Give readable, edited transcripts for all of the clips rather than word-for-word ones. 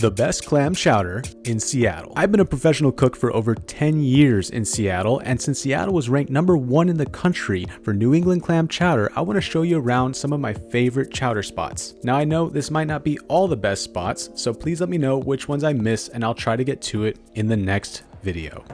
The best clam chowder in Seattle. I've been a professional cook for over 10 years in Seattle, and since Seattle was ranked #1 in the country for New England clam chowder, I want to show you around some of my favorite chowder spots. Now I know this might not be all the best spots, so please let me know which ones I miss and I'll try to get to it in the next video.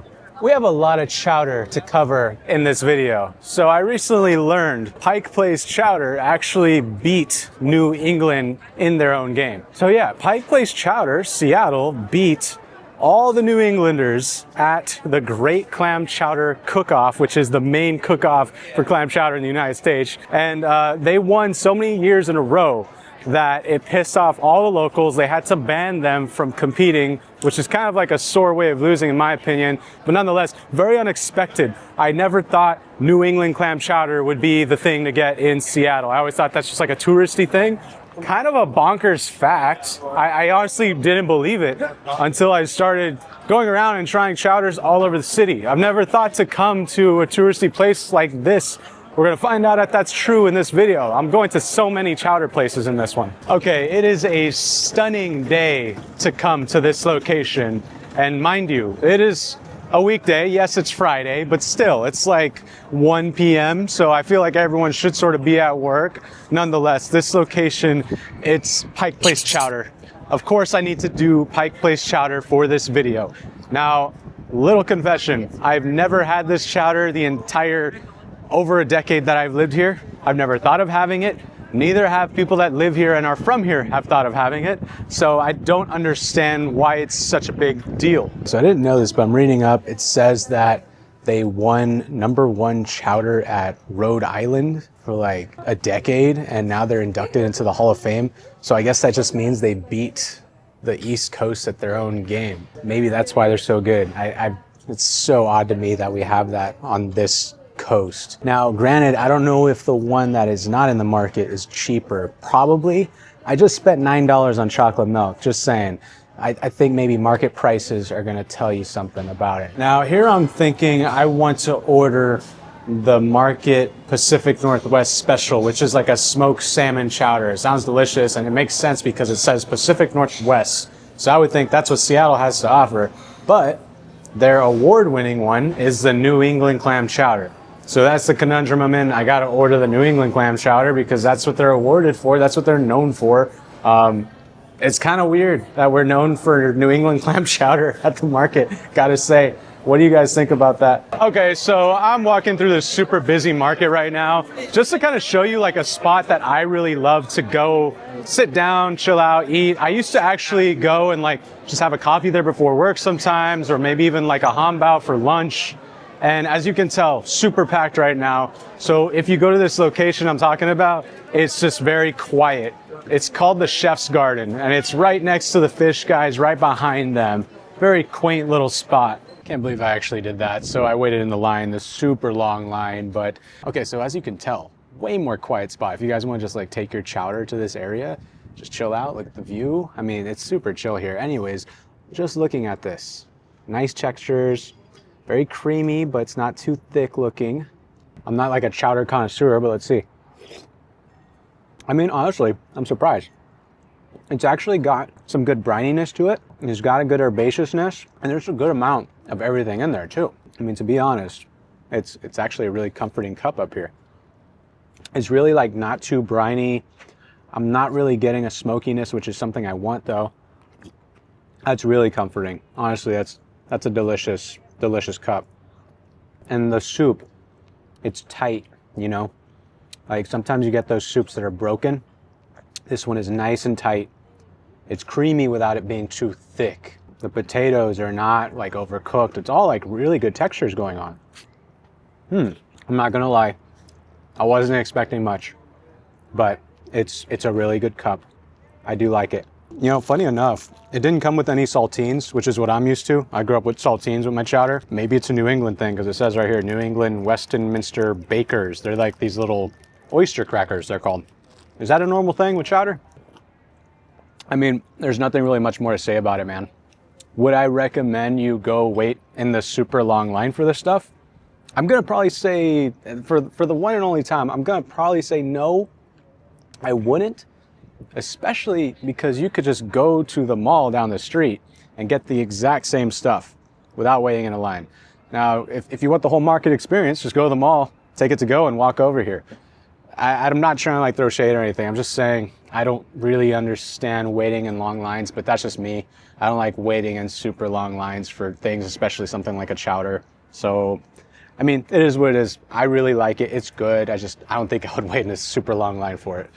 We have a lot of chowder to cover in this video. So I recently learned Pike Place chowder actually beat New England in their own game. So yeah, Pike Place chowder, Seattle, beat all the New Englanders at the Great Clam Chowder Cook-Off, which is the main cook-off for clam chowder in the United States. And they won so many years in a row that it pissed off all the locals. They had to ban them from competing, which is kind of like a sore way of losing in my opinion, but nonetheless, very unexpected. I never thought New England clam chowder would be the thing to get in Seattle. I always thought that's just like a touristy thing. Kind of a bonkers fact. I honestly didn't believe it until I started going around and trying chowders all over the city. I've never thought to come to a touristy place like this. We're gonna find out if that's true in this video. I'm going to so many chowder places in this one. Okay, it is a stunning day to come to this location. And mind you, it is a weekday. Yes, it's Friday, but still, it's like 1 p.m. So I feel like everyone should sort of be at work. Nonetheless, this location, it's Pike Place Chowder. Of course, I need to do Pike Place Chowder for this video. Now, little confession, I've never had this chowder the entire over a decade that I've lived here. I've never thought of having it. Neither have people that live here and are from here have thought of having it. So I don't understand why it's such a big deal. So I didn't know this, but I'm reading up. It says that they won #1 chowder at Rhode Island for like a decade, and now they're inducted into the Hall of Fame. So I guess that just means they beat the East Coast at their own game. Maybe that's why they're so good. It's so odd to me that we have that on this coast. Now, granted, I don't know if the one that is not in the market is cheaper. Probably. I just spent $9 on chocolate milk, just saying. I think maybe market prices are going to tell you something about it. Now, here I'm thinking I want to order the Market Pacific Northwest Special, which is like a smoked salmon chowder. It sounds delicious, and it makes sense because it says Pacific Northwest. So I would think that's what Seattle has to offer. But their award-winning one is the New England clam chowder. So that's the conundrum I'm in. I got to order the New England clam chowder because that's what they're awarded for. That's what they're known for. It's kind of weird that we're known for New England clam chowder at the market. Got to say, what do you guys think about that? Okay, so I'm walking through this super busy market right now, just to kind of show you like a spot that I really love to go sit down, chill out, eat. I used to actually go and like just have a coffee there before work sometimes, or maybe even like a hambao for lunch. And as you can tell, super packed right now. So if you go to this location I'm talking about, it's just very quiet. It's called the Chef's Garden, and it's right next to the fish guys, right behind them. Very quaint little spot. Can't believe I actually did that. So I waited in the line, this super long line. But okay, so as you can tell, way more quiet spot. If you guys want to just like take your chowder to this area, just chill out, look at the view. I mean, it's super chill here. Anyways, just looking at this, nice textures. Very creamy, but it's not too thick looking. I'm not like a chowder connoisseur, but let's see. I mean, honestly, I'm surprised. It's actually got some good brininess to it. It's got a good herbaceousness, and there's a good amount of everything in there too. I mean, to be honest, it's actually a really comforting cup up here. It's really like not too briny. I'm not really getting a smokiness, which is something I want though. That's really comforting. Honestly, that's a delicious cup. And the soup, it's tight, you know? Like sometimes you get those soups that are broken. This one is nice and tight. It's creamy without it being too thick. The potatoes are not like overcooked. It's all like really good textures going on. I'm not gonna lie. I wasn't expecting much, but it's a really good cup. I do like it. You know, funny enough, it didn't come with any saltines, which is what I'm used to. I grew up with saltines with my chowder. Maybe it's a New England thing because it says right here, New England Westminster Bakers. They're like these little oyster crackers, they're called. Is that a normal thing with chowder? I mean, there's nothing really much more to say about it, man. Would I recommend you go wait in the super long line for this stuff? I'm gonna probably say, for the one and only time, I'm gonna probably say no, I wouldn't. especially because you could just go to the mall down the street and get the exact same stuff without waiting in a line. Now, if you want the whole market experience, just go to the mall, take it to go, and walk over here. I'm not trying to like throw shade or anything. I'm just saying I don't really understand waiting in long lines, but that's just me. I don't like waiting in super long lines for things, especially something like a chowder. So, I mean, it is what it is. I really like it. It's good. I don't think I would wait in a super long line for it.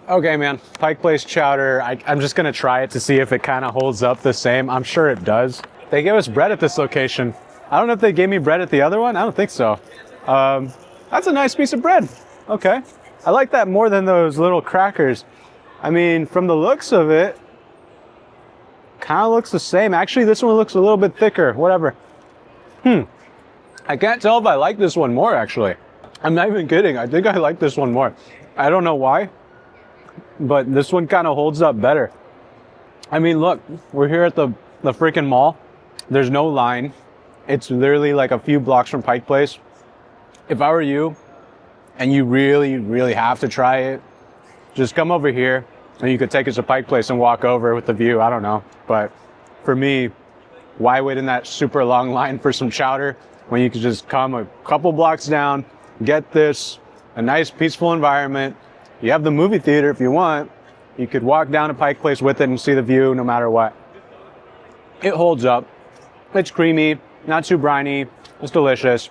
Okay, man. Pike Place chowder. I'm just going to try it to see if it kind of holds up the same. I'm sure it does. They gave us bread at this location. I don't know if they gave me bread at the other one. I don't think so. That's a nice piece of bread. Okay. I like that more than those little crackers. I mean, from the looks of it, kind of looks the same. Actually, this one looks a little bit thicker. Whatever. I can't tell if I like this one more, actually. I'm not even kidding. I think I like this one more. I don't know why, but this one kind of holds up better. I mean, look, we're here at the freaking mall. There's no line. It's literally like a few blocks from Pike Place. If I were you, and you really, really have to try it, just come over here, and you could take us to Pike Place and walk over with the view. I don't know. But for me, why wait in that super long line for some chowder when you could just come a couple blocks down, get this, a nice peaceful environment. You have the movie theater if you want. You could walk down to Pike Place with it and see the view no matter what. It holds up. It's creamy, not too briny. It's delicious.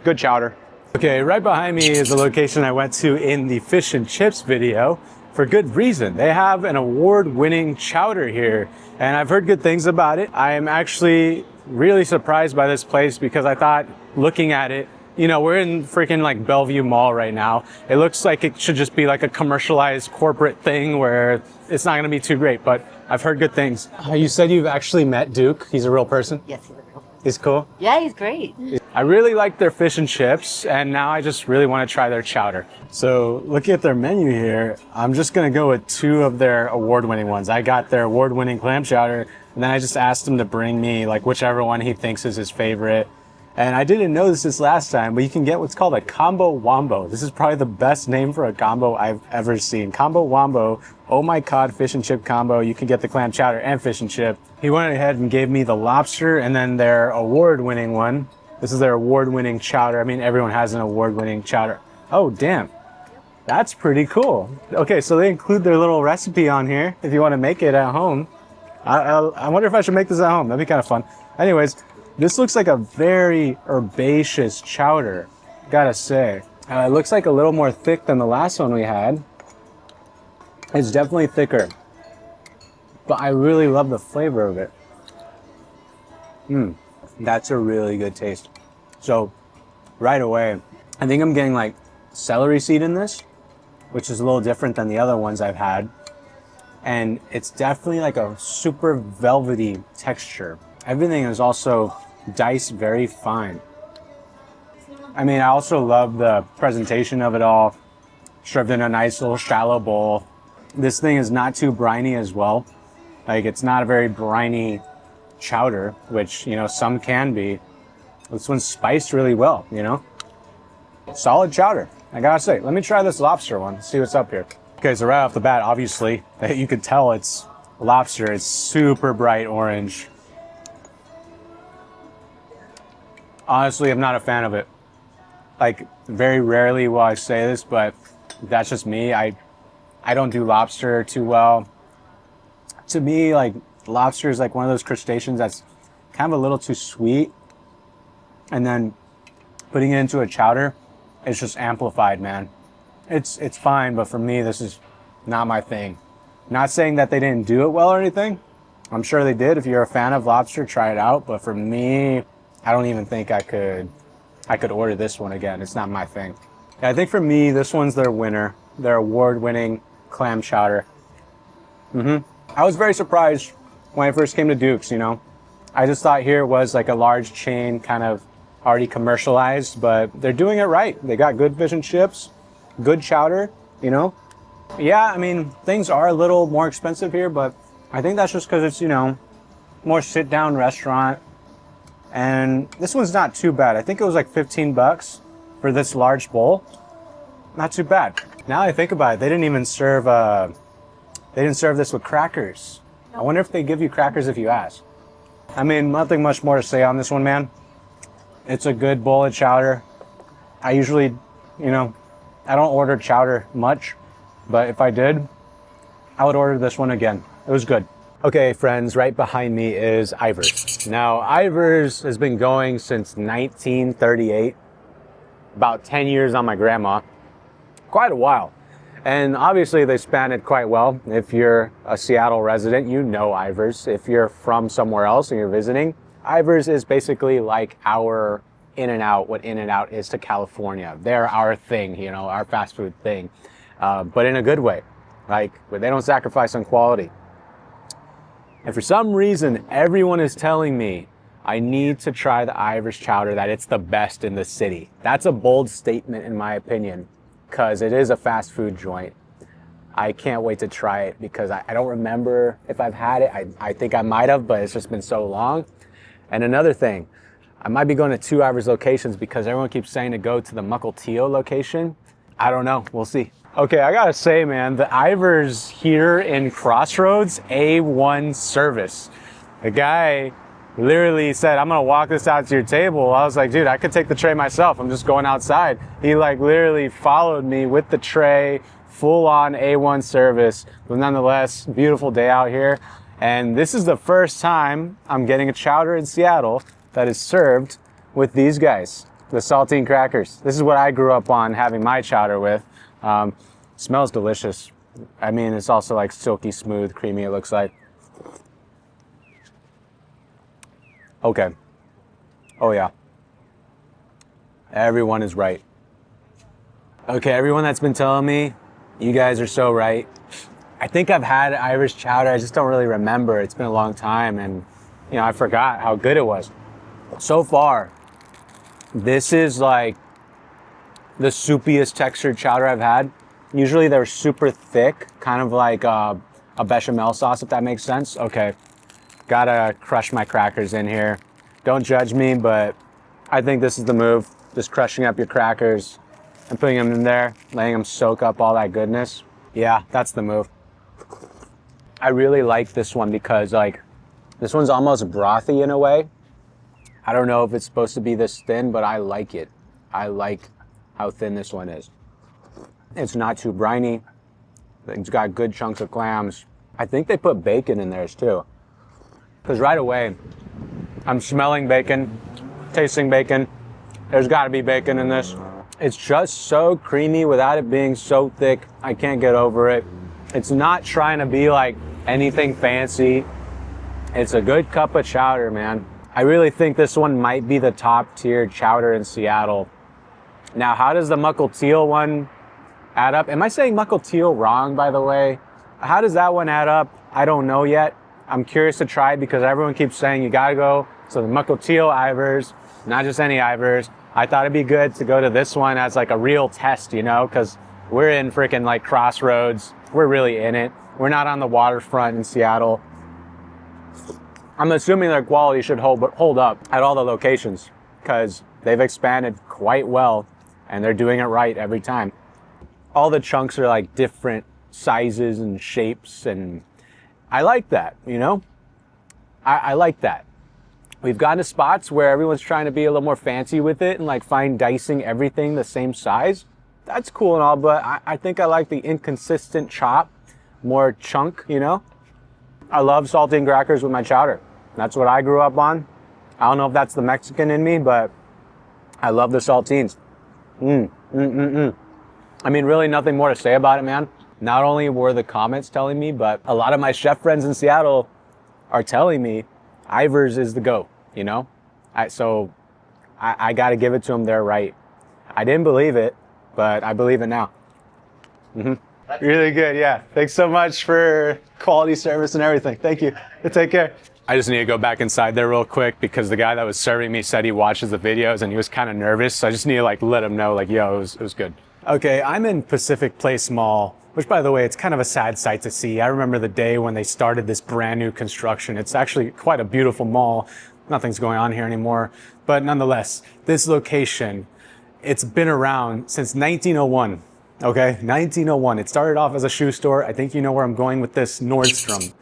Good chowder. Okay, right behind me is the location I went to in the fish and chips video for good reason. They have an award-winning chowder here, and I've heard good things about it. I am actually really surprised by this place because I thought, looking at it, you know, we're in freaking like Bellevue Mall right now. It looks like it should just be like a commercialized corporate thing where it's not gonna be too great, but I've heard good things. You said you've actually met Duke. He's a real person? Yes, he's a real person. He's cool? Yeah, he's great. I really like their fish and chips, and now I just really want to try their chowder. So looking at their menu here, I'm just going to go with two of their award-winning ones. I got their award-winning clam chowder, and then I just asked him to bring me like whichever one he thinks is his favorite. And I didn't know this last time, but you can get what's called a combo wombo. This is probably the best name for a combo I've ever seen. Combo wombo, oh my god, fish and chip combo. You can get the clam chowder and fish and chip. He went ahead and gave me the lobster and then their award-winning one. This is their award-winning chowder. I mean, everyone has an award-winning chowder. Oh, damn. That's pretty cool. Okay, so they include their little recipe on here if you want to make it at home. I wonder if I should make this at home. That'd be kind of fun. Anyways, this looks like a very herbaceous chowder, gotta say. It looks like a little more thick than the last one we had. It's definitely thicker, but I really love the flavor of it. That's a really good taste. So right away, I think I'm getting like celery seed in this, which is a little different than the other ones I've had. And it's definitely like a super velvety texture. Everything is also diced very fine. I mean, I also love the presentation of it all, served in a nice little shallow bowl. This thing is not too briny as well. Like, it's not a very briny chowder, which, you know, some can be. This one's spiced really well, you know? Solid chowder, I gotta say. Let me try this lobster one, see what's up here. Okay, so right off the bat, obviously, you could tell it's lobster. It's super bright orange. Honestly, I'm not a fan of it. Like, very rarely will I say this, but that's just me. I don't do lobster too well. To me, like, lobster is like one of those crustaceans that's kind of a little too sweet. And then putting it into a chowder, it's just amplified, man. It's fine, but for me, this is not my thing. Not saying that they didn't do it well or anything. I'm sure they did. If you're a fan of lobster, try it out. But for me, I don't even think I could order this one again. It's not my thing. I think for me, this one's their winner. Their award-winning clam chowder. I was very surprised when I first came to Duke's, you know. I just thought here was like a large chain, kind of already commercialized, but they're doing it right. They got good fish and chips, good chowder, you know. Yeah, I mean, things are a little more expensive here, but I think that's just because it's, you know, more sit-down restaurant. And this one's not too bad. I think it was like 15 bucks for this large bowl. Not too bad. Now I think about it, they didn't even serve They didn't serve this with crackers. I wonder if they give you crackers if you ask. I mean, nothing much more to say on this one, man. It's a good bowl of chowder. I usually, you know, I don't order chowder much, but if I did, I would order this one again. It was good. Okay, friends, right behind me is Ivar's. Now, Ivar's has been going since 1938, about 10 years on my grandma, quite a while. And obviously they span it quite well. If you're a Seattle resident, you know Ivar's. If you're from somewhere else and you're visiting, Ivar's is basically like our In-N-Out, what In-N-Out is to California. They're our thing, you know, our fast food thing, but in a good way. Like, they don't sacrifice on quality. And for some reason, everyone is telling me I need to try the Ivar's chowder, that it's the best in the city. That's a bold statement in my opinion, because it is a fast food joint. I can't wait to try it because I don't remember if I've had it. I think I might have, but it's just been so long. And another thing, I might be going to 2 Ivar's locations because everyone keeps saying to go to the Mukilteo location. I don't know, we'll see. Okay, I gotta say, man, the Ivar's here in Crossroads, A1 service. The guy literally said, I'm gonna walk this out to your table. I was like, dude, I could take the tray myself. I'm just going outside. He like literally followed me with the tray, full on A1 service. But nonetheless, beautiful day out here. And this is the first time I'm getting a chowder in Seattle that is served with these guys, the saltine crackers. This is what I grew up on having my chowder with. Smells delicious. I mean, it's also like silky smooth, creamy, it looks like. Okay. Oh yeah. Everyone is right. Okay, everyone that's been telling me, you guys are so right. I think I've had Ivar's chowder, I just don't really remember. It's been a long time and, you know, I forgot how good it was. So far, this is like the soupiest textured chowder I've had. Usually they're super thick, kind of like a bechamel sauce, if that makes sense. Okay, gotta crush my crackers in here. Don't judge me, but I think this is the move. Just crushing up your crackers and putting them in there, letting them soak up all that goodness. Yeah, that's the move. I really like this one because like, this one's almost brothy in a way. I don't know if it's supposed to be this thin, but I like it. I like how thin this one is. It's not too briny. It's got good chunks of clams. I think they put bacon in theirs too. Because right away, I'm smelling bacon, tasting bacon. There's gotta be bacon in this. It's just so creamy without it being so thick. I can't get over it. It's not trying to be like anything fancy. It's a good cup of chowder, man. I really think this one might be the top tier chowder in Seattle. Now, how does the Mukilteo one add up? Am I saying Mukilteo wrong, by the way? How does that one add up? I don't know yet. I'm curious to try it because everyone keeps saying you gotta go to the Mukilteo Ivar's, not just any Ivar's. I thought it'd be good to go to this one as like a real test, you know, because we're in freaking like Crossroads. We're really in it. We're not on the waterfront in Seattle. I'm assuming their quality should hold up at all the locations because they've expanded quite well and they're doing it right every time. All the chunks are like different sizes and shapes, and I like that, you know? I like that. We've gotten to spots where everyone's trying to be a little more fancy with it and like fine dicing everything the same size. That's cool and all, but I think I like the inconsistent chop, more chunk, you know? I love saltine crackers with my chowder. That's what I grew up on. I don't know if that's the Mexican in me, but I love the saltines. I mean, really nothing more to say about it, man. Not only were the comments telling me, but a lot of my chef friends in Seattle are telling me Ivar's is the GOAT, you know? So I got to give it to them. They're right. I didn't believe it, but I believe it now. Really good, yeah. Thanks so much for quality service and everything. Thank you. Take care. I just need to go back inside there real quick because the guy that was serving me said he watches the videos and he was kind of nervous. So I just need to like let him know like, yo, it was good. Okay, I'm in Pacific Place Mall, which by the way, it's kind of a sad sight to see. I remember the day when they started this brand new construction. It's actually quite a beautiful mall. Nothing's going on here anymore. But nonetheless, this location, it's been around since 1901. Okay, 1901. It started off as a shoe store. I think you know where I'm going with this. Nordstrom.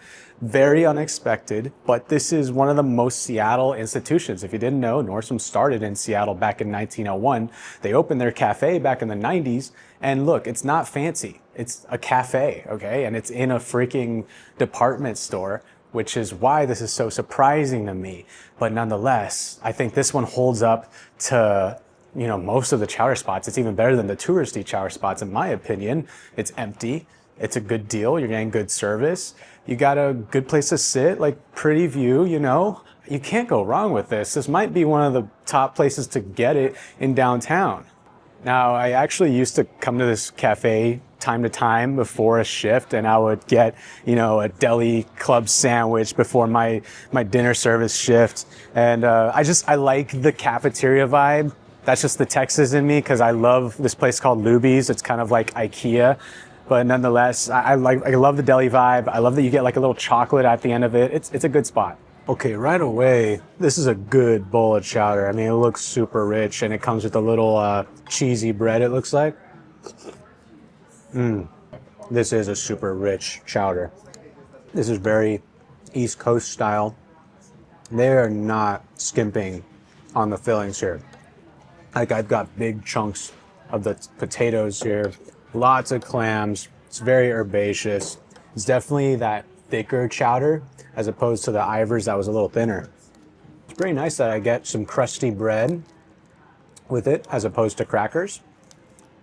Very unexpected, but this is one of the most Seattle institutions. If you didn't know, Nordstrom started in Seattle back in 1901. They opened their cafe back in the 90s. And look, it's not fancy. It's a cafe, okay? And it's in a freaking department store, which is why this is so surprising to me. But nonetheless, I think this one holds up to, you know, most of the chowder spots. It's even better than the touristy chowder spots, in my opinion. It's empty. It's a good deal. You're getting good service. You got a good place to sit, like pretty view, you know. You can't go wrong with this. This might be one of the top places to get it in downtown. Now, I actually used to come to this cafe time to time before a shift, and I would get, you know, a deli club sandwich before my dinner service shift. And I like the cafeteria vibe. That's just the Texas in me, because I love this place called Luby's. It's kind of like IKEA. But nonetheless, I love the deli vibe. I love that you get like a little chocolate at the end of it. It's a good spot. Okay, right away, this is a good bowl of chowder. I mean, it looks super rich, and it comes with a little cheesy bread, it looks like. This is a super rich chowder. This is very East Coast style. They are not skimping on the fillings here. Like, I've got big chunks of the potatoes here. Lots of clams. It's very herbaceous. It's definitely that thicker chowder as opposed to the Ivar's that was a little thinner. It's pretty nice that I get some crusty bread with it as opposed to crackers.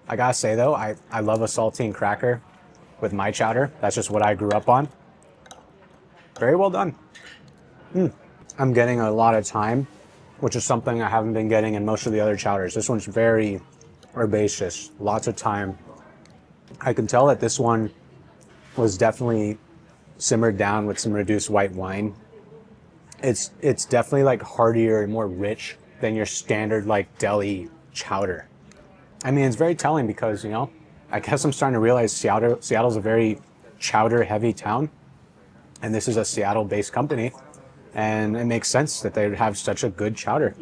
I gotta say though, I love a saltine cracker with my chowder. That's just what I grew up on. Very well done. I'm getting a lot of thyme, which is something I haven't been getting in most of the other chowders. This one's very herbaceous, lots of thyme. I can tell that this one was definitely simmered down with some reduced white wine. It's definitely like heartier and more rich than your standard like deli chowder. I mean, it's very telling because, you know, I guess I'm starting to realize Seattle's a very chowder heavy town, and this is a Seattle based company, and it makes sense that they would have such a good chowder.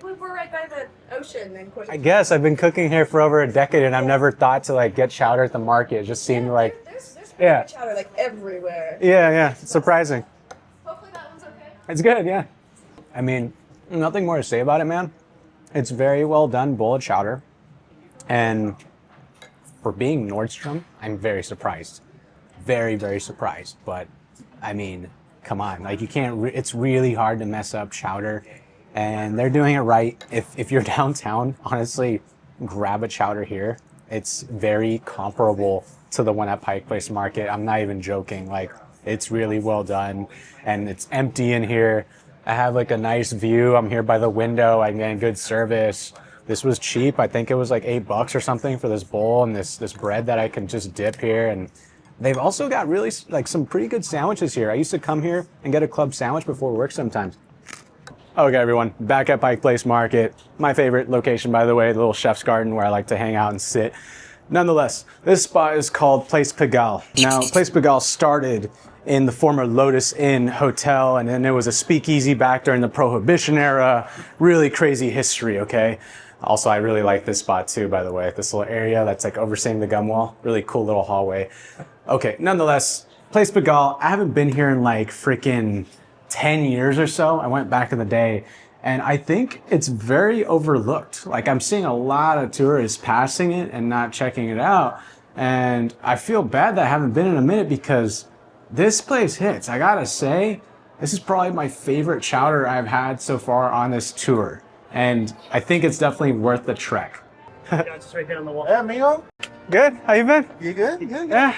We're right by the ocean in Costa. I guess I've been cooking here for over a decade, and I've never thought to like get chowder at the market. It just seemed like There's chowder like everywhere. yeah, it's surprising. Hopefully that one's okay. It's good, yeah. I mean, nothing more to say about it, man. It's very well done bowl of chowder, and for being Nordstrom, I'm very surprised. Very, very surprised. But I mean, come on, like you can't. It's really hard to mess up chowder. And they're doing it right. If you're downtown, honestly, grab a chowder here. It's very comparable to the one at Pike Place Market. I'm not even joking. Like, it's really well done. And it's empty in here. I have like a nice view. I'm here by the window. I'm getting good service. This was cheap. I think it was like $8 or something for this bowl and this bread that I can just dip here. And they've also got really like some pretty good sandwiches here. I used to come here and get a club sandwich before work sometimes. Okay, everyone, back at Pike Place Market. My favorite location, by the way, the little chef's garden where I like to hang out and sit. Nonetheless, this spot is called Place Pigalle. Now, Place Pigalle started in the former Lotus Inn Hotel, and then it was a speakeasy back during the Prohibition era. Really crazy history, okay? Also, I really like this spot too, by the way. This little area that's like overseeing the gum wall. Really cool little hallway. Okay, nonetheless, Place Pigalle, I haven't been here in like freaking 10 years or so. I went back in the day, and I think it's very overlooked. Like, I'm seeing a lot of tourists passing it and not checking it out, and I feel bad that I haven't been in a minute because this place hits. I gotta say, this is probably my favorite chowder I've had so far on this tour, and I think it's definitely worth the trek. Yeah, it's just right here on the wall. Hey, amigo. Good? How you been? You good? You good? Yeah.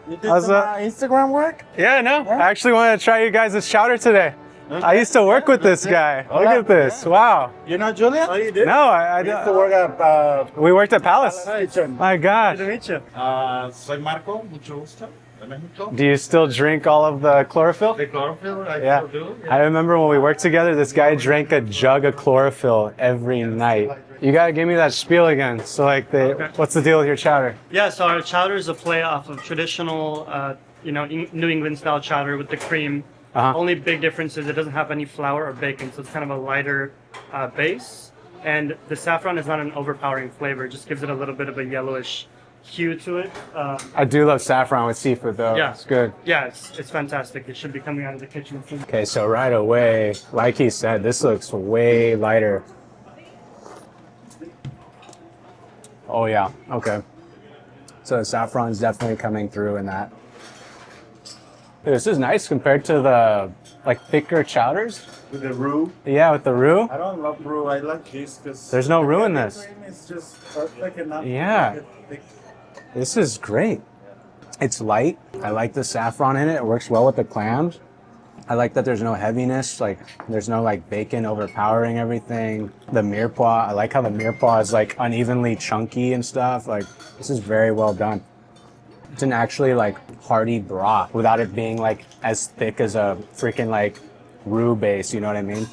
You did some Instagram work? Yeah, no. I actually wanted to try you guys' chowder today. Okay. I used to work with this guy. Look at this. Wow. You're not Julian? Oh, you did? No, I used to work at we worked at Palace. Palace. My gosh. Nice to meet you. Soy Marco, mucho gusto. De Mexico. Do you still drink all of the chlorophyll? The chlorophyll, I Yeah. still do. I remember when we worked together, this guy drank a jug of chlorophyll every night. You gotta give me that spiel again. So like, what's the deal with your chowder? Yeah, so our chowder is a play off of traditional, New England style chowder with the cream. Only big difference is it doesn't have any flour or bacon, so it's kind of a lighter base. And the saffron is not an overpowering flavor; it just gives it a little bit of a yellowish hue to it. I do love saffron with seafood though. Yeah. It's good. Yeah, it's fantastic. It should be coming out of the kitchen soon. Okay, so right away, like he said, this looks way lighter. Oh yeah, okay. So the saffron's definitely coming through in that. This is nice compared to the like thicker chowders. With the roux. Yeah, with the roux. I don't love roux. I like this because There's no roux in this. It's just perfect enough. Yeah. To make it thick. This is great. It's light. I like the saffron in it. It works well with the clams. I like that there's no heaviness. Like there's no like bacon overpowering everything. The mirepoix. I like how the mirepoix is like unevenly chunky and stuff. Like this is very well done. It's an actually like hearty broth without it being like as thick as a freaking like roux base. You know what I mean?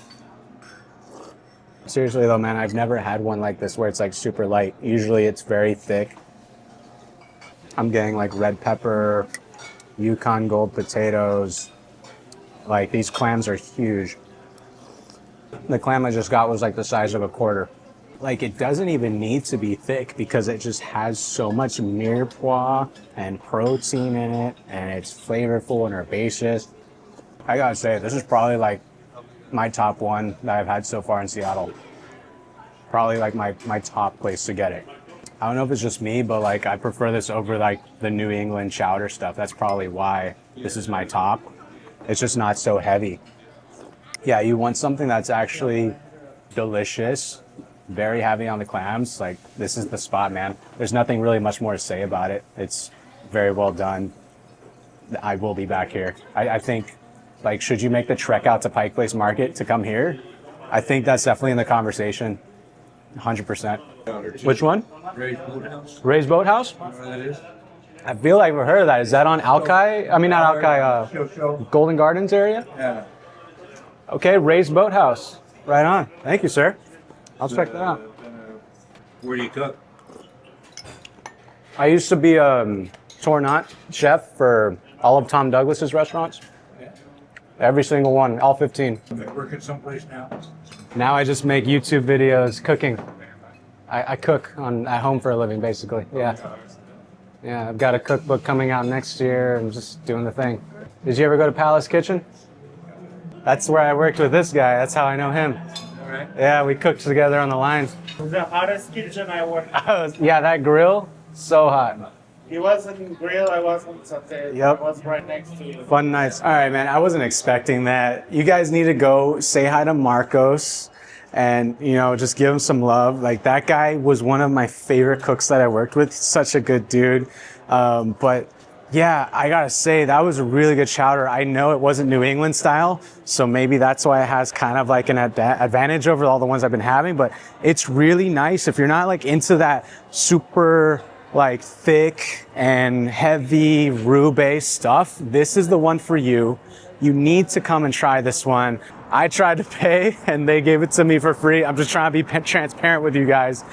Seriously though, man, I've never had one like this where it's like super light. Usually it's very thick. I'm getting like red pepper, Yukon Gold potatoes. Like these clams are huge. The clam I just got was like the size of a quarter. Like it doesn't even need to be thick because it just has so much mirepoix and protein in it and it's flavorful and herbaceous. I gotta say, this is probably like my top one that I've had so far in Seattle. Probably like my top place to get it. I don't know if it's just me, but like I prefer this over like the New England chowder stuff. That's probably why this is my top. It's just not so heavy. Yeah, you want something that's actually delicious, very heavy on the clams. Like this is the spot, man. There's nothing really much more to say about it. It's very well done. I will be back here. I think like, should you make the trek out to Pike Place Market to come here? I think that's definitely in the conversation. 100%. Which one? Raised Boathouse. Raised Boathouse? You know where that is? I feel like we've heard of that. Is that on Alki? I mean, not Alki, Show. Golden Gardens area? Yeah. Okay, Raised Boathouse. Right on. Thank you, sir. I'll check that out. Where do you cook? I used to be a tournant chef for all of Tom Douglas's restaurants. Yeah. Every single one, all 15. You working someplace now? Now I just make YouTube videos cooking. I cook at home for a living, basically. Yeah. Yeah, I've got a cookbook coming out next year. I'm just doing the thing. Did you ever go to Palace Kitchen? That's where I worked with this guy. That's how I know him. All right. Yeah, we cooked together on the lines. The hottest kitchen I worked. Yeah, that grill, so hot. He was in grill, I was on satay. Yep. I was right next to you. Fun nights. All right, man. I wasn't expecting that. You guys need to go say hi to Marcos and, you know, just give him some love. Like, that guy was one of my favorite cooks that I worked with. Such a good dude. But yeah, I gotta say, that was a really good chowder. I know it wasn't New England style, so maybe that's why it has kind of like an advantage over all the ones I've been having, but it's really nice. If you're not like into that super like thick and heavy roux-based stuff, this is the one for you. You need to come and try this one. I tried to pay and they gave it to me for free. I'm just trying to be transparent with you guys.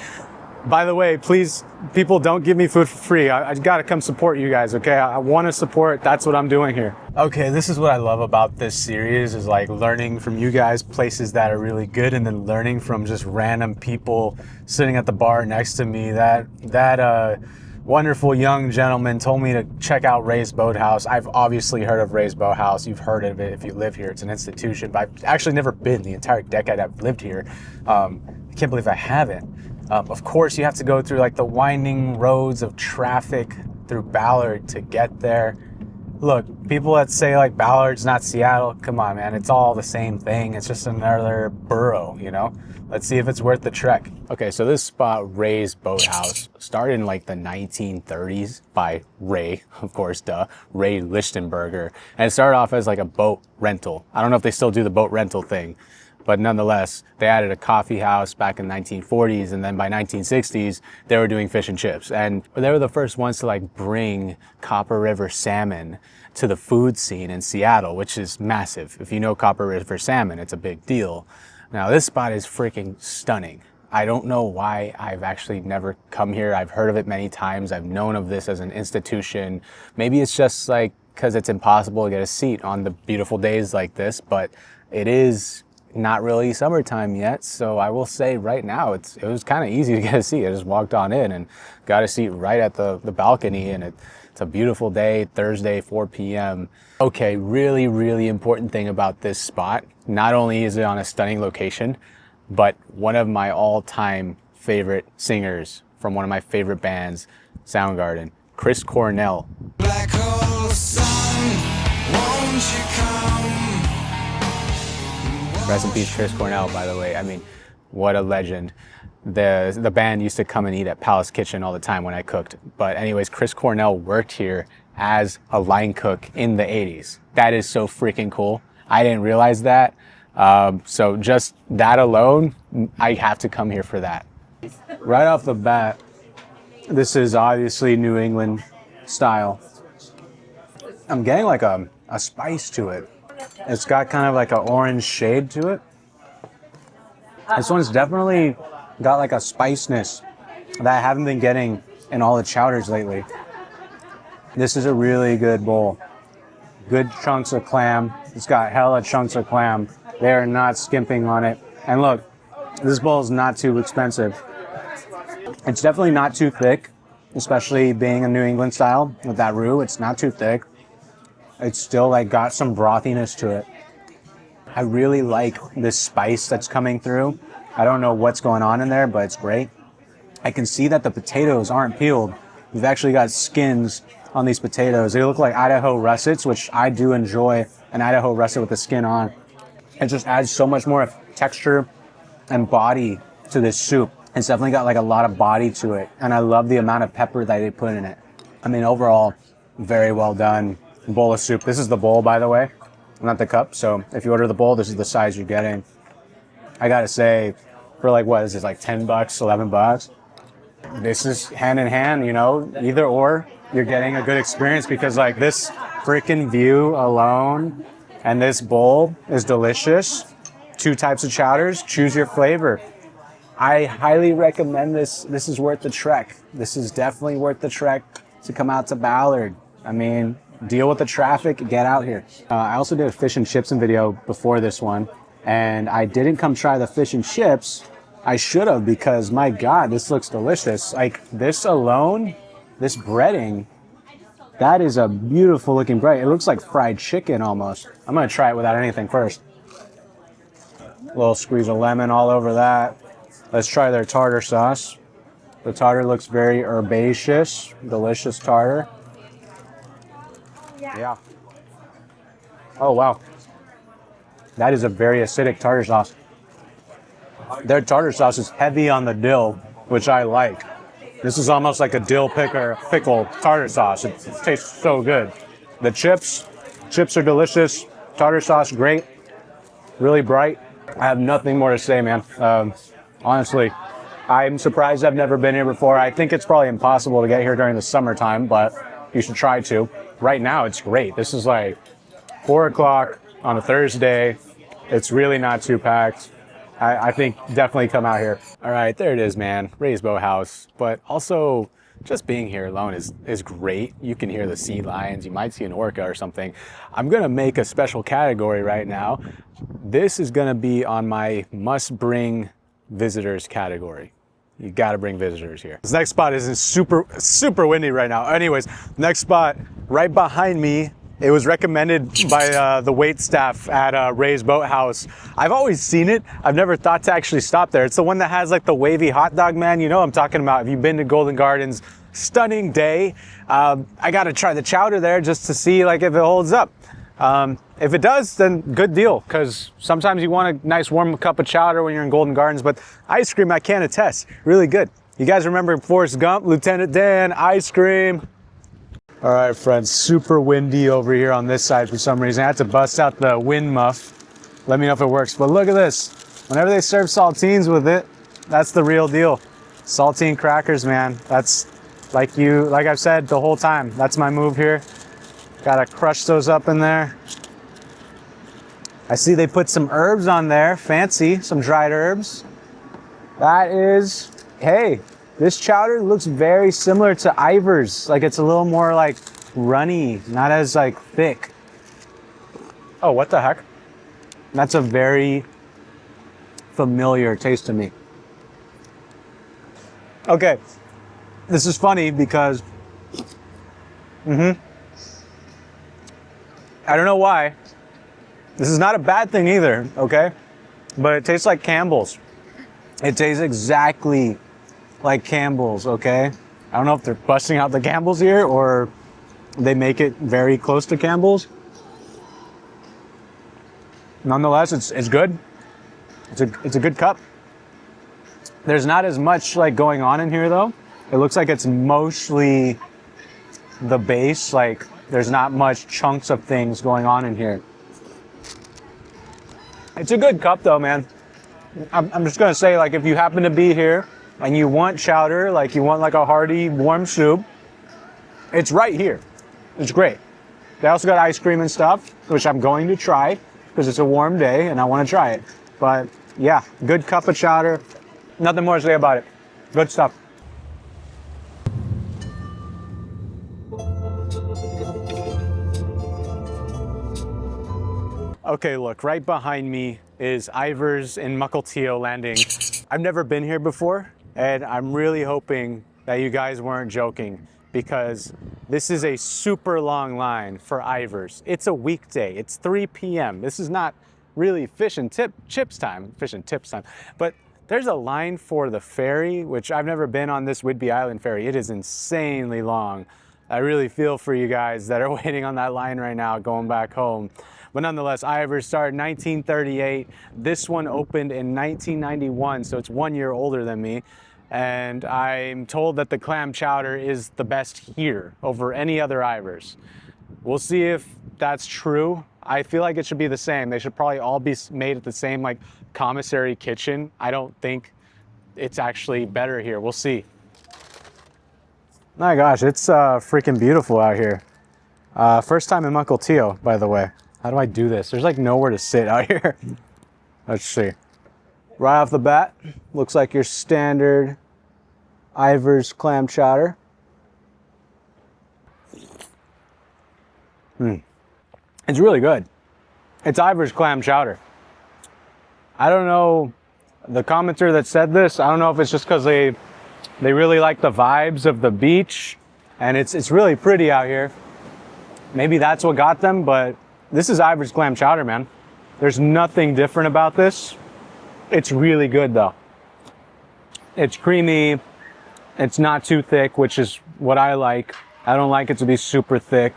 By the way, please, people, don't give me food for free. I gotta come support you guys, okay? I wanna support, that's what I'm doing here. Okay, this is what I love about this series, is like learning from you guys places that are really good, and then learning from just random people sitting at the bar next to me. That wonderful young gentleman told me to check out Raised Boathouse. I've obviously heard of Raised Boathouse. You've heard of it if you live here. It's an institution, but I've actually never been the entire decade I've lived here. I can't believe I haven't. Of course, you have to go through like the winding roads of traffic through Ballard to get there. Look, people that say like Ballard's not Seattle, come on, man, it's all the same thing. It's just another borough, you know? Let's see if it's worth the trek. Okay, so this spot, Raised Boathouse, started in like the 1930s by Ray, of course, Ray Lichtenberger. And it started off as like a boat rental. I don't know if they still do the boat rental thing, but nonetheless, they added a coffee house back in the 1940s, and then by 1960s, they were doing fish and chips. And they were the first ones to like bring Copper River salmon to the food scene in Seattle, which is massive. If you know Copper River salmon, it's a big deal. Now this spot is freaking stunning. I don't know why I've actually never come here. I've heard of it many times. I've known of this as an institution. Maybe it's just like because it's impossible to get a seat on the beautiful days like this, but it is not really summertime yet, so I will say right now it was kind of easy to get a seat. I just walked on in and got a seat right at the balcony, and it's a beautiful day, Thursday, 4 p.m. Okay, really important thing about this spot, not only is it on a stunning location, but one of my all-time favorite singers from one of my favorite bands, Soundgarden, Chris Cornell. Black hole sun, won't you come? Rest in peace, Chris Cornell, by the way. I mean, what a legend. The band used to come and eat at Palace Kitchen all the time when I cooked. But anyways, Chris Cornell worked here as a line cook in the 80s. That is so freaking cool. I didn't realize that. So just that alone, I have to come here for that. Right off the bat, this is obviously New England style. I'm getting like a spice to it. It's got kind of like an orange shade to it. This one's definitely got like a spiciness that I haven't been getting in all the chowders lately. This is a really good bowl. Good chunks of clam. It's got hella chunks of clam. They are not skimping on it. And look, this bowl is not too expensive. It's definitely not too thick, especially being a New England style with that roux. It's not too thick. It's still like got some brothiness to it. I really like this spice that's coming through. I don't know what's going on in there, but it's great. I can see that the potatoes aren't peeled. We've actually got skins on these potatoes. They look like Idaho russets, which I do enjoy an Idaho russet with the skin on. It just adds so much more texture and body to this soup. It's definitely got like a lot of body to it. And I love the amount of pepper that they put in it. I mean, overall, very well done bowl of soup. This is the bowl, by the way, not the cup. So if you order the bowl, this is the size you're getting. I gotta say, for like, what is this, like 10 bucks, 11 bucks? This is hand in hand, you know, either or, you're getting a good experience because like this freaking view alone and this bowl is delicious. 2 types of chowders, choose your flavor. I highly recommend this. This is worth the trek. This is definitely worth the trek to come out to Ballard. I mean, deal with the traffic, get out here. I also did a fish and chips video before this one, and I didn't come try the fish and chips. I should have, because my God, this looks delicious. Like this alone, this breading, that is a beautiful looking bread. It looks like fried chicken almost. I'm gonna try it without anything first. A little squeeze of lemon all over that. Let's try their tartar sauce. The tartar looks very herbaceous, delicious tartar. Yeah. Oh, wow. That is a very acidic tartar sauce. Their tartar sauce is heavy on the dill, which I like. This is almost like a dill pickle tartar sauce. It tastes so good. The chips are delicious. Tartar sauce, great. Really bright. I have nothing more to say, man. Honestly, I'm surprised I've never been here before. I think it's probably impossible to get here during the summertime, but you should try to. Right now, it's great. This is like 4 o'clock on a Thursday. It's really not too packed. I think definitely come out here. All right, there it is, man. Ray's Boathouse. But also, just being here alone is great. You can hear the sea lions. You might see an orca or something. I'm going to make a special category right now. This is going to be on my must-bring visitors category. You got to bring visitors here. This next spot is super windy right now. Anyways, next spot right behind me. It was recommended by the wait staff at Ray's Boathouse. I've always seen it. I've never thought to actually stop there. It's the one that has like the wavy hot dog man. You know what I'm talking about. If you've been to Golden Gardens, stunning day. I got to try the chowder there just to see like if it holds up. If it does, then good deal, because sometimes you want a nice warm cup of chowder when you're in Golden Gardens, but ice cream I can attest, really good. You guys remember Forrest Gump, Lieutenant Dan, ice cream? All right, friends, super windy over here on this side for some reason. I had to bust out the wind muff. Let me know if it works, but look at this. Whenever they serve saltines with it, that's the real deal. Saltine crackers, man. That's like I've said the whole time, that's my move here. Gotta crush those up in there. I see they put some herbs on there, fancy, some dried herbs. That is, hey, this chowder looks very similar to Ivar's. Like it's a little more like runny, not as like thick. Oh, what the heck? That's a very familiar taste to me. Okay, this is funny because, I don't know why. This is not a bad thing either, okay? But it tastes like Campbell's. It tastes exactly like Campbell's, okay? I don't know if they're busting out the Campbell's here or they make it very close to Campbell's. Nonetheless, it's good. It's a good cup. There's not as much like going on in here though. It looks like it's mostly the base. Like there's not much chunks of things going on in here. It's a good cup though, man. I'm just gonna say, like, if you happen to be here and you want chowder, like you want like a hearty warm soup, it's right here. It's great. They also got ice cream and stuff, which I'm going to try because it's a warm day and I want to try it. But yeah, good cup of chowder. Nothing more to say about it. Good stuff. Okay, look, right behind me is Ivar's in Mukilteo landing. I've never been here before, and I'm really hoping that you guys weren't joking because this is a super long line for Ivar's. It's a weekday, it's 3 p.m. This is not really fish and tips time, but there's a line for the ferry, which I've never been on this Whidbey Island ferry. It is insanely long. I really feel for you guys that are waiting on that line right now going back home. But nonetheless, Ivar's started in 1938. This one opened in 1991, so it's 1 year older than me. And I'm told that the clam chowder is the best here over any other Ivar's. We'll see if that's true. I feel like it should be the same. They should probably all be made at the same like commissary kitchen. I don't think it's actually better here. We'll see. My gosh, it's freaking beautiful out here. First time in Mukilteo, by the way. How do I do this? There's like nowhere to sit out here. Let's see. Right off the bat, looks like your standard Ivar's clam chowder. It's really good. It's Ivar's clam chowder. I don't know, the commenter that said this, I don't know if it's just because they really like the vibes of the beach and it's really pretty out here. Maybe that's what got them, but this is Ivar's clam chowder, man. There's nothing different about this. It's really good though. It's creamy. It's not too thick, which is what I like. I don't like it to be super thick.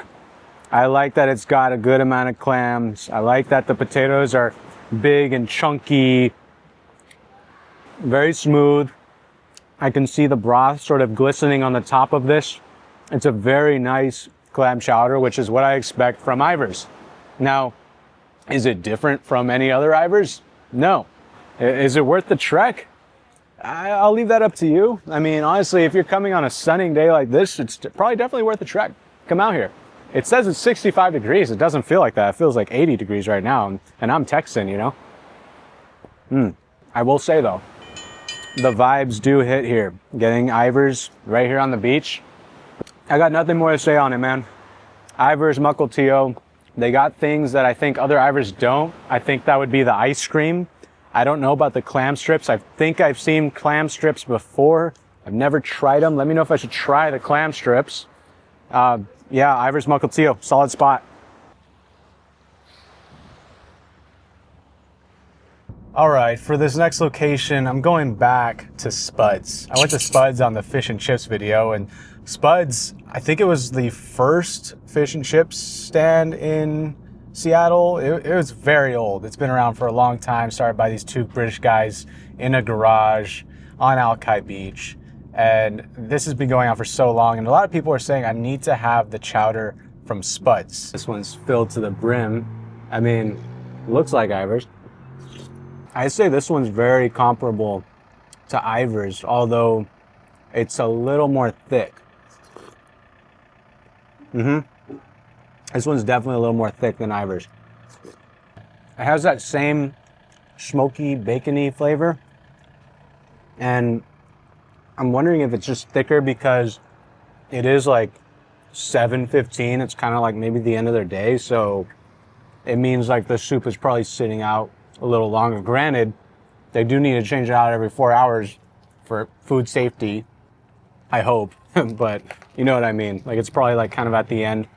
I like that it's got a good amount of clams. I like that the potatoes are big and chunky, very smooth. I can see the broth sort of glistening on the top of this. It's a very nice clam chowder, which is what I expect from Ivar's. Now, is it different from any other Ivar's? No. Is it worth the trek? I'll leave that up to you. I mean, honestly, if you're coming on a sunny day like this, it's probably definitely worth the trek. Come out here. It says it's 65 degrees. It doesn't feel like that. It feels like 80 degrees right now, and I'm Texan, you know? I will say, though, the vibes do hit here. Getting Ivar's right here on the beach. I got nothing more to say on it, man. Ivar's Mukilteo. They got things that I think other Ivar's don't. I think that would be the ice cream. I don't know about the clam strips. I think I've seen clam strips before. I've never tried them. Let me know if I should try the clam strips. Yeah, Ivar's Mukilteo, solid spot. All right, for this next location, I'm going back to Spud's. I went to Spud's on the fish and chips video, and Spud's, I think it was the first fish and chips stand in Seattle. It was very old. It's been around for a long time, started by these two British guys in a garage on Alki Beach. And this has been going on for so long, and a lot of people are saying I need to have the chowder from Spud's. This one's filled to the brim. I mean, looks like Ivar's. I'd say this one's very comparable to Ivar's, although it's a little more thick. This one's definitely a little more thick than Ivar's. It has that same smoky, bacony flavor, and I'm wondering if it's just thicker because it is like 7:15. It's kind of like maybe the end of their day, so it means like the soup is probably sitting out a little longer. Granted, They do need to change it out every 4 hours for food safety, I hope. But you know what I mean. Like, it's probably like kind of at the end.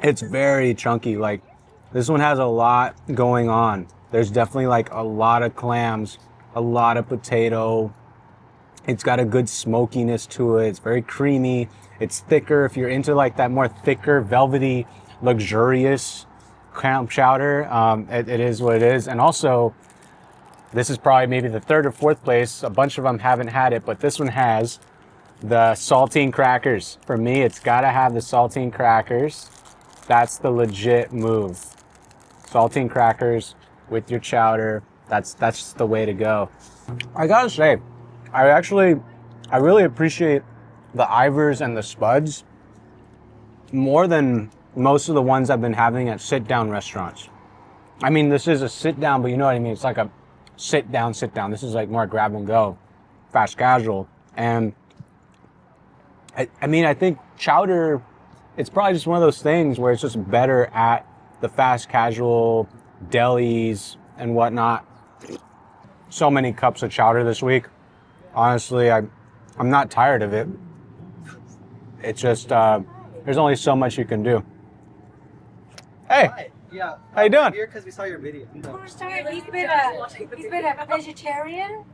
It's very chunky. Like, this one has a lot going on. There's definitely like a lot of clams, a lot of potato. It's got a good smokiness to it. It's very creamy. It's thicker. If you're into like that more thicker, velvety, luxurious clam chowder, it is what it is. And also, this is probably maybe the third or fourth place. A bunch of them haven't had it, but this one has the saltine crackers. For me, it's gotta have the saltine crackers. That's the legit move. Saltine crackers with your chowder. That's just the way to go. I gotta say, I really appreciate the Ivars and the Spuds more than most of the ones I've been having at sit-down restaurants. I mean, this is a sit-down, but you know what I mean? It's like a sit-down. This is like more grab and go, fast casual. And I mean, I think chowder, it's probably just one of those things where it's just better at the fast casual delis and whatnot. So many cups of chowder this week. Honestly, I'm not tired of it. It's just, there's only so much you can do. Hey. Hi. Yeah. How you doing? Here because we saw your video. First time he's been a vegetarian.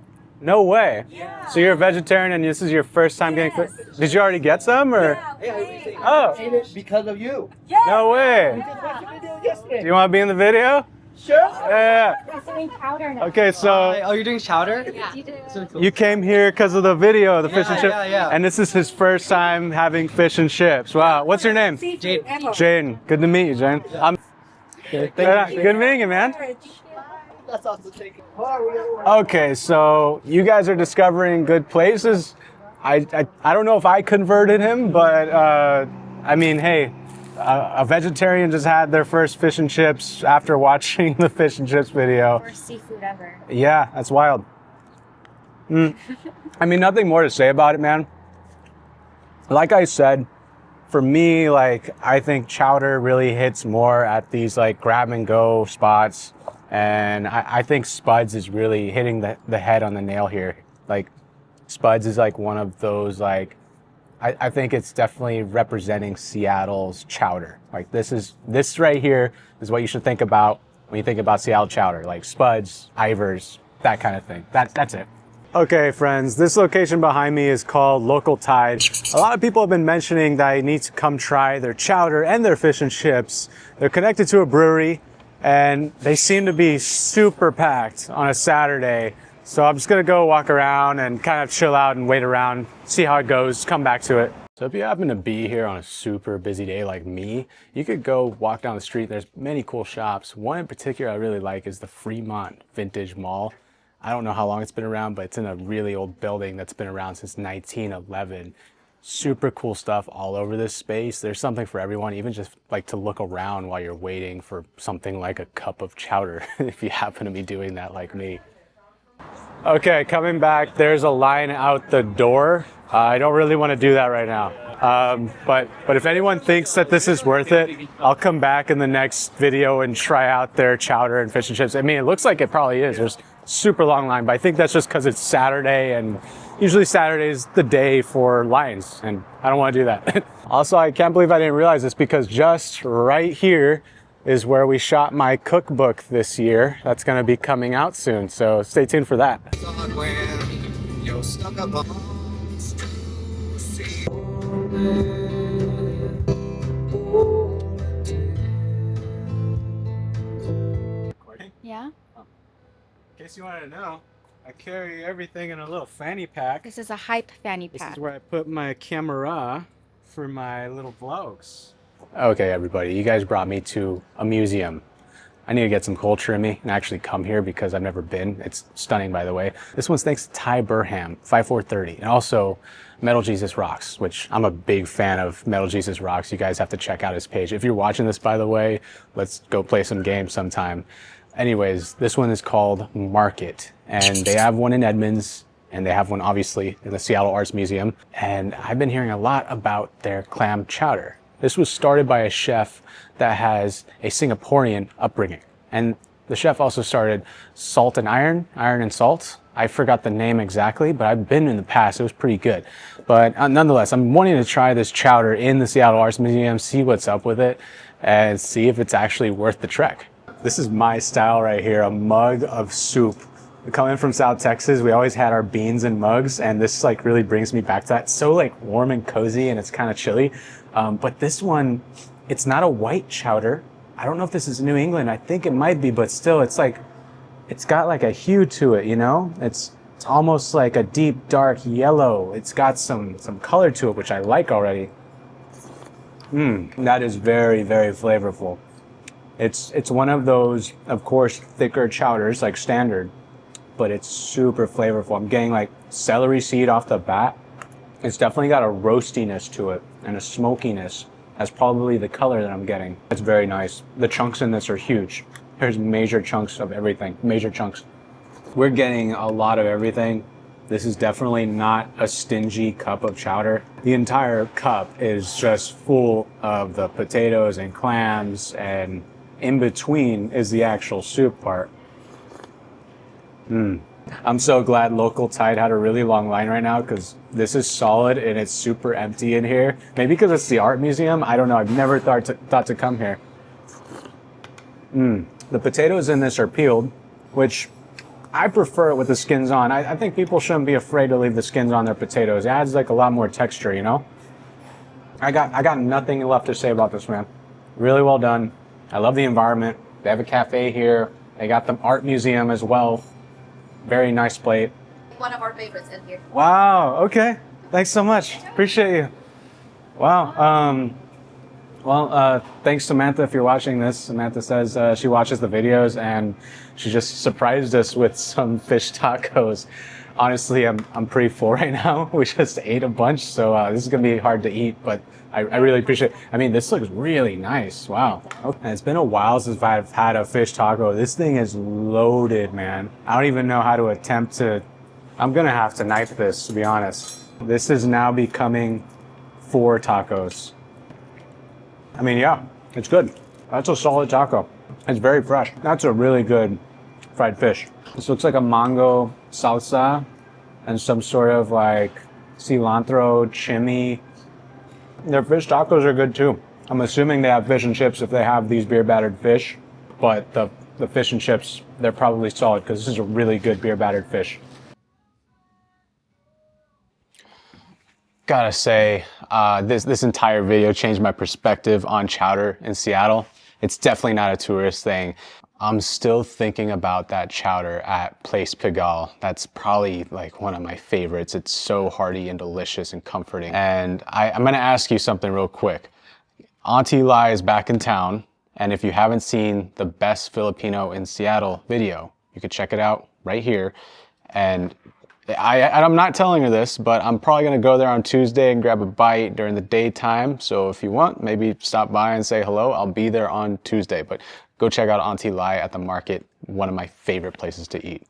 No way. Yeah. So you're a vegetarian and this is your first time getting food? Did you already get some or? Yeah. Oh. I ate it because of you. Yeah. No way. Just watched your video yesterday. Do you want to be in the video? Sure. Yeah. He's doing powder now. Okay, so Oh, you're doing chowder? Yeah. That's really cool. you came here because of the video, the fish and Yeah, chips, yeah. and this is his first time having fish and chips. Wow. What's your name? Jade. Jane. Good to meet you, Jane. Good meeting you, man. That's awesome. Thank you. Okay, so you guys are discovering good places. I don't know if I converted him, but I mean, hey, a vegetarian just had their first fish and chips after watching the fish and chips video. First seafood ever. Yeah, that's wild. I mean, nothing more to say about it, man. Like I said, for me, like, I think chowder really hits more at these like grab and go spots. And I think Spuds is really hitting the head on the nail here. Like, Spuds is like one of those, like, I think it's definitely representing Seattle's chowder. Like, this right here is what you should think about when you think about Seattle chowder. Like Spuds, Ivars, that kind of thing. That's it. Okay, friends, this location behind me is called Local Tide. A lot of people have been mentioning that I need to come try their chowder and their fish and chips. They're connected to a brewery, and they seem to be super packed on a Saturday. So I'm just gonna go walk around and kind of chill out and wait around, see how it goes, come back to it. So if you happen to be here on a super busy day like me, you could go walk down the street. There's many cool shops. One in particular I really like is the Fremont Vintage Mall. I don't know how long it's been around, but it's in a really old building that's been around since 1911. Super cool stuff all over this space. There's something for everyone, even just like to look around while you're waiting for something like a cup of chowder, if you happen to be doing that like me. Okay, coming back, there's a line out the door. I don't really want to do that right now. But if anyone thinks that this is worth it, I'll come back in the next video and try out their chowder and fish and chips. I mean, it looks like it probably is. There's super long line, but I think that's just because it's Saturday, and usually Saturday is the day for lines, and I don't want to do that. Also, I can't believe I didn't realize this, because just right here is where we shot my cookbook this year. That's going to be coming out soon, so stay tuned for that. Yeah. In case you wanted to know, I carry everything in a little fanny pack. This is a hype fanny This pack. is where I put my camera for my little vlogs. Okay, everybody, you guys brought me to a museum. I need to get some culture in me and actually come here because I've never been. It's stunning, by the way. This one's thanks to Ty Burham, 5430, and also Metal Jesus Rocks, which I'm a big fan of Metal Jesus Rocks. You guys have to check out his page. If you're watching this, by the way, let's go play some games sometime. Anyways, this one is called Market, and they have one in Edmonds, and they have one obviously in the Seattle Arts Museum. And I've been hearing a lot about their clam chowder. This was started by a chef that has a Singaporean upbringing. And The chef also started Salt and Iron and Salt. I forgot the name exactly, but I've been in the past. It was pretty good. But nonetheless, I'm wanting to try this chowder in the Seattle Arts Museum, see what's up with it, and see if it's actually worth the trek. This is my style right here, a mug of soup. Coming from South Texas, we always had our beans in mugs, and this like really brings me back to that. It's so like warm and cozy, and it's kind of chilly. But this one, it's not a white chowder. I don't know if this is New England. I think it might be, but still, it's like, it's got like a hue to it, you know? It's almost like a deep, dark yellow. It's got some color to it, which I like already. That is very, very flavorful. It's one of those, of course, thicker chowders, like standard, but it's super flavorful. I'm getting like celery seed off the bat. It's definitely got a roastiness to it and a smokiness. That's probably the color that I'm getting. It's very nice. The chunks in this are huge. There's major chunks of everything, major chunks. We're getting a lot of everything. This is definitely not a stingy cup of chowder. The entire cup is just full of the potatoes and clams, and in between is the actual soup part. I'm so glad Local Tide had a really long line right now, because this is solid and it's super empty in here. Maybe because it's the art museum. I don't know. I've never thought to come here. The potatoes in this are peeled, which I prefer it with the skins on. I think people shouldn't be afraid to leave the skins on their potatoes. It adds like a lot more texture, you know? I got nothing left to say about this, man. Really well done. I love the environment. They have a cafe here. They got the art museum as well. Very nice plate. One of our favorites in here. Wow, okay. Thanks so much. Appreciate you. Wow. Thanks Samantha if you're watching this. Samantha says she watches the videos and she just surprised us with some fish tacos. Honestly, I'm pretty full right now. We just ate a bunch, so this is gonna be hard to eat, but I really appreciate it. I mean, this looks really nice. Wow. Okay. And it's been a while since I've had a fish taco. This thing is loaded, man. I don't even know how to attempt to, I'm gonna have to knife this, to be honest. This is now becoming 4 tacos. I mean, yeah, it's good. That's a solid taco. It's very fresh. That's a really good fried fish. This looks like a mango salsa and some sort of like cilantro, chimney. Their fish tacos are good too. I'm assuming they have fish and chips if they have these beer battered fish, but the fish and chips, they're probably solid because this is a really good beer battered fish. Gotta say, this entire video changed my perspective on chowder in Seattle. It's definitely not a tourist thing. I'm still thinking about that chowder at Place Pigalle. That's probably like one of my favorites. It's so hearty and delicious and comforting. And I'm gonna ask you something real quick. Auntie Lai is back in town, and if you haven't seen the Best Filipino in Seattle video, you could check it out right here. And I'm not telling her this, but I'm probably gonna go there on Tuesday and grab a bite during the daytime. So if you want, maybe stop by and say hello. I'll be there on Tuesday, but go check out Auntie Lai at the market, one of my favorite places to eat.